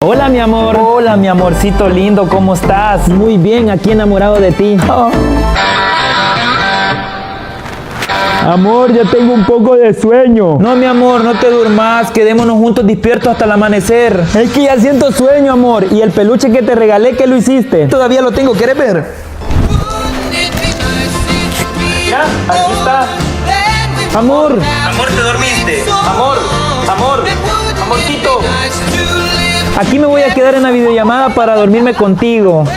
Hola mi amor. Hola, mi amorcito lindo, ¿cómo estás? Muy bien, aquí enamorado de ti. Oh, Amor, ya tengo un poco de sueño. no, mi amor, no te durmas, quedémonos juntos despiertos hasta el amanecer. Es que ya siento sueño, amor. Y el peluche que te regalé, ¿qué lo hiciste? Todavía lo tengo, ¿quieres ver? Ya, aquí está. Amor, Amor, ¿te dormiste? Amor, amorcito. aquí me voy a quedar en la videollamada para dormirme contigo.